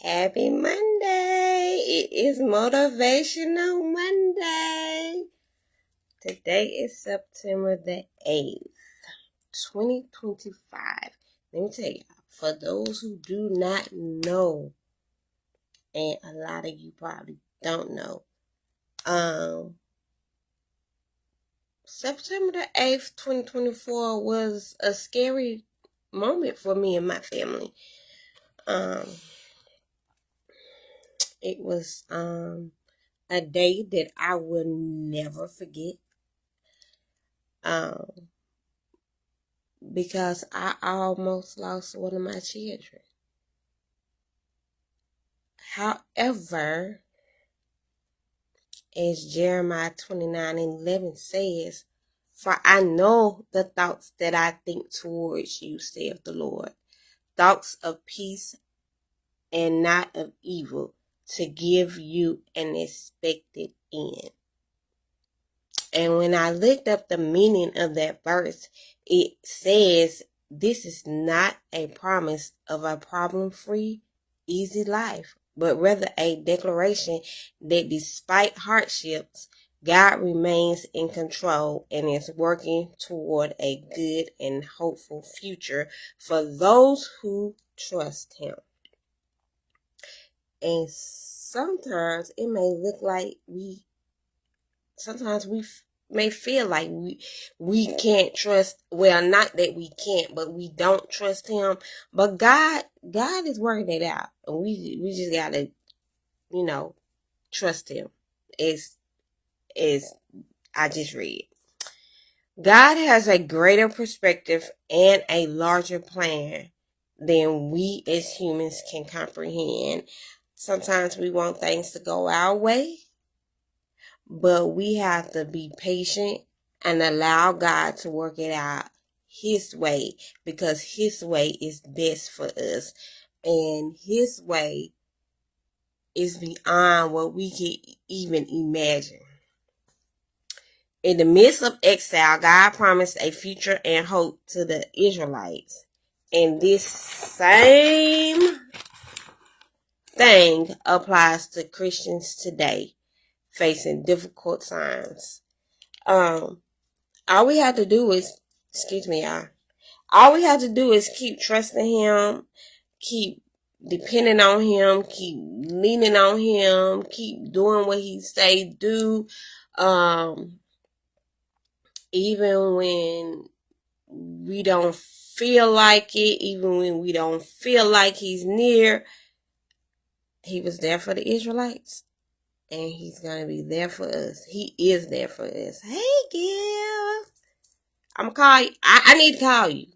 Happy Monday. It is Motivational Monday. Today is September the 8th, 2025. Let me tell you, for those who do not know, and a lot of you probably don't know, September the 8th, 2024 was a scary moment for me and my family. It was a day that I will never forget. Because I almost lost one of my children. However, as Jeremiah 29:11 says, for I know the thoughts that I think towards you, saith the Lord, thoughts of peace and not of evil, to give you an expected end. And when I looked up the meaning of that verse, it says this is not a promise of a problem-free, easy life, but rather a declaration that despite hardships, God remains in control and is working toward a good and hopeful future for those who trust Him. And sometimes it may look like we may feel like we can't trust, well, not that we can't, but we don't trust Him. But God is working it out, and we just gotta, trust Him. As I just read, God has a greater perspective and a larger plan than we as humans can comprehend. Sometimes we want things to go our way, but we have to be patient and allow God to work it out His way, because His way is best for us. And His way is beyond what we can even imagine. In the midst of exile, God promised a future and hope to the Israelites. And this same thing applies to Christians today, facing difficult times. All we have to do is, all we have to do is keep trusting Him, keep depending on Him, keep leaning on Him, keep doing what He say do. Even when we don't feel like it, even when we don't feel like He's near, He was there for the Israelites. And He's going to be there for us. He is there for us. Hey, Gil. I'm going to call you. I need to call you.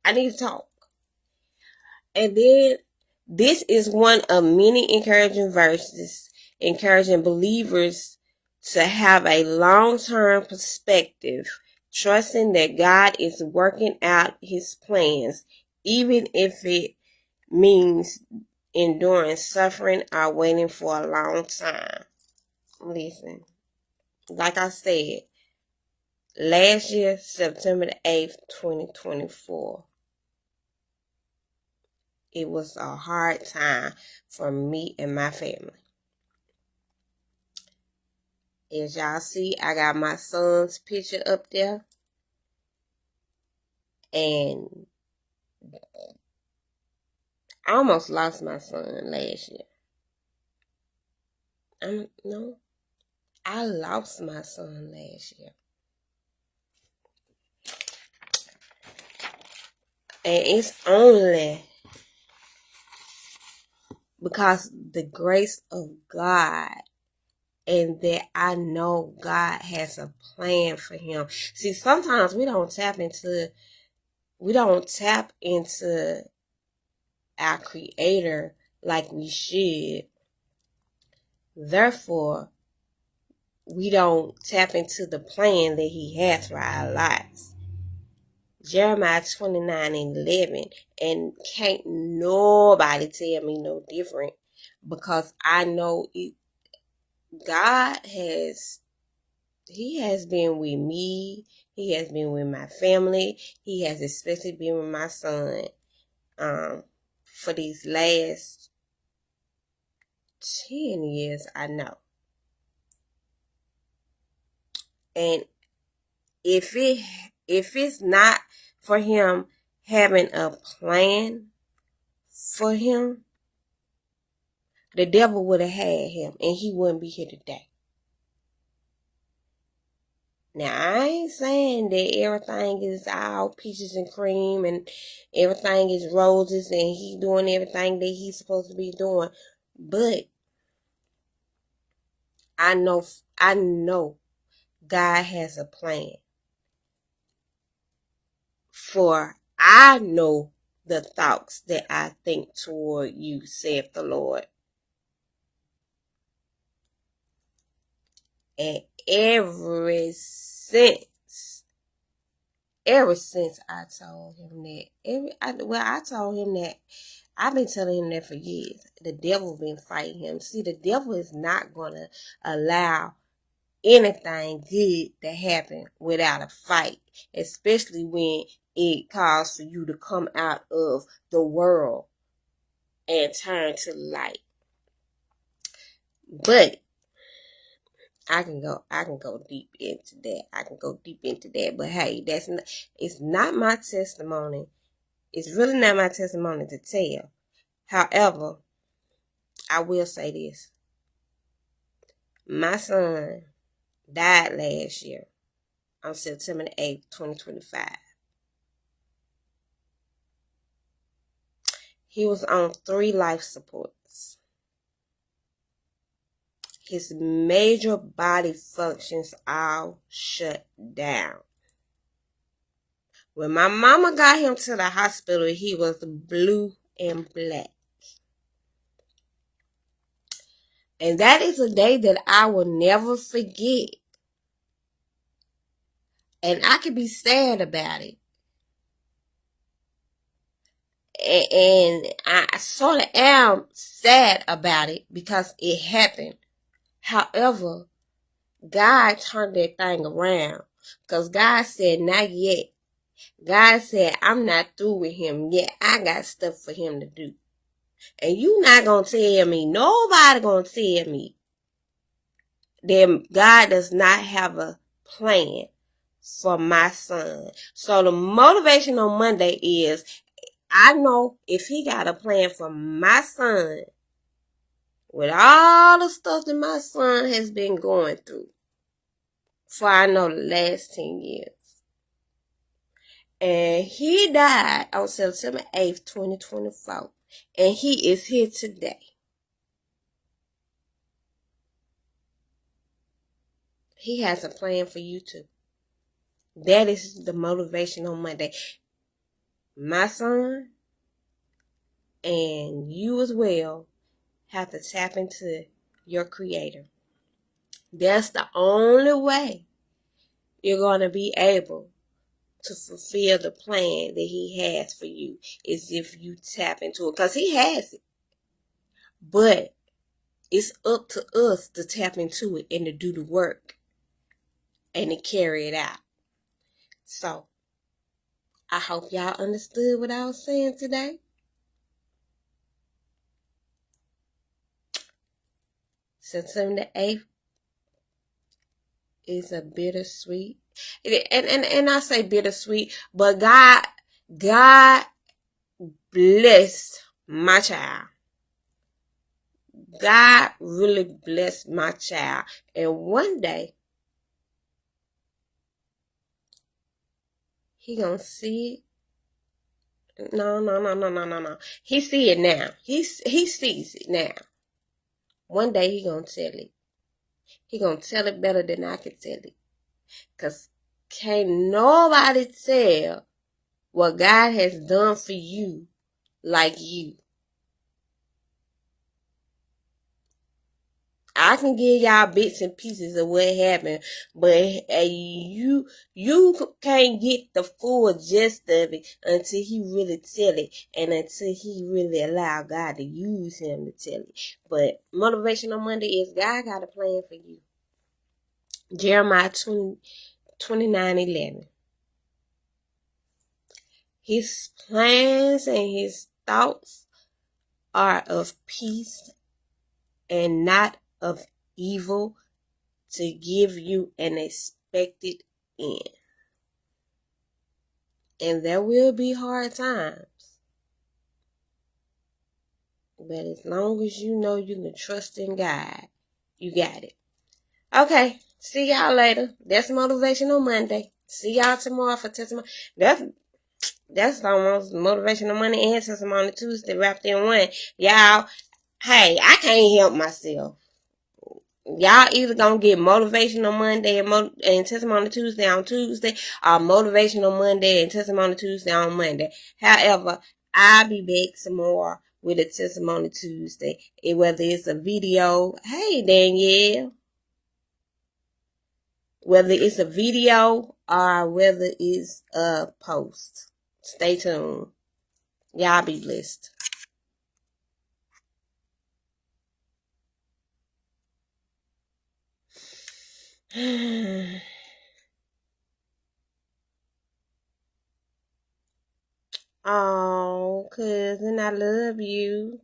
I need to talk. And then this is one of many encouraging verses encouraging believers to have a long-term perspective, trusting that God is working out His plans, even if it means enduring suffering or waiting for a long time. Listen, like I said, last year, September the 8th, 2024, it was a hard time for me and my family. As y'all see, I got my son's picture up there. And I almost lost my son last year. I lost my son last year. And it's only because the grace of God, and that I know God has a plan for him. See, sometimes we don't tap into our Creator like we should. Therefore, we don't tap into the plan that He has for our lives. Jeremiah 29:11, and can't nobody tell me no different, because I know it. God He has been with me. He has been with my family. He has especially been with my son for these last 10 years, I know. And if it's not for him having a plan for him, the devil would have had him and he wouldn't be here today. Now, I ain't saying that everything is all peaches and cream and everything is roses and he doing everything that he's supposed to be doing. But I know God has a plan. For I know the thoughts that I think toward you, saith the Lord. And ever since I told him that, I told him that, I've been telling him that for years. The devil been fighting him. See, the devil is not going to allow anything good to happen without a fight, especially when it calls for you to come out of the world and turn to light. But I can go deep into that. But hey, it's not my testimony. It's really not my testimony to tell. However, I will say this. My son died last year on September 8th, 2025. He was on 3 life supports. His major body functions all shut down. When my mama got him to the hospital, he was blue and black. And that is a day that I will never forget. And I could be sad about it. And I sort of am sad about it because it happened. However, God turned that thing around. Because God said, not yet. God said, I'm not through with him yet. I got stuff for him to do. And you not going to tell me, nobody going to tell me that God does not have a plan for my son. So the Motivational Monday is, I know if he got a plan for my son, with all the stuff that my son has been going through, for I know the last 10 years. And he died on September 8th, 2024. And he is here today. He has a plan for you too. That is the Motivational Monday. My son and you as well have to tap into your creator. That's the only way you're going to be able to fulfill the plan that he has for you, is if you tap into it. Because he has it. But it's up to us to tap into it and to do the work and to carry it out. So, I hope y'all understood what I was saying today. September the 8th is a bittersweet. And I say bittersweet, but God blessed my child. God really blessed my child. And one day, he gonna see it. No. He see it now. He sees it now. One day he gonna tell it. He gonna tell it better than I can tell it. Because can't nobody tell what God has done for you like you. I can give y'all bits and pieces of what happened, but you can't get the full gist of it until he really tell it, and until he really allow God to use him to tell it. But Motivational Monday is God got a plan for you. Jeremiah 29:11. His plans and his thoughts are of peace and not of evil, to give you an expected end. And there will be hard times. But as long as you know you can trust in God, you got it. Okay, see y'all later. That's Motivational Monday. See y'all tomorrow for testimony. That's almost Motivational Monday and Testimony Tuesday wrapped in one. Y'all, hey, I can't help myself. Y'all either gonna get Motivational Monday and Testimony Tuesday on Tuesday, or Motivational Monday and Testimony Tuesday on Monday. However, I'll be back some more with a Testimony Tuesday. Whether it's a video, hey Danielle, whether it's a video or whether it's a post. Stay tuned. Y'all be blessed. Oh, cousin, I love you.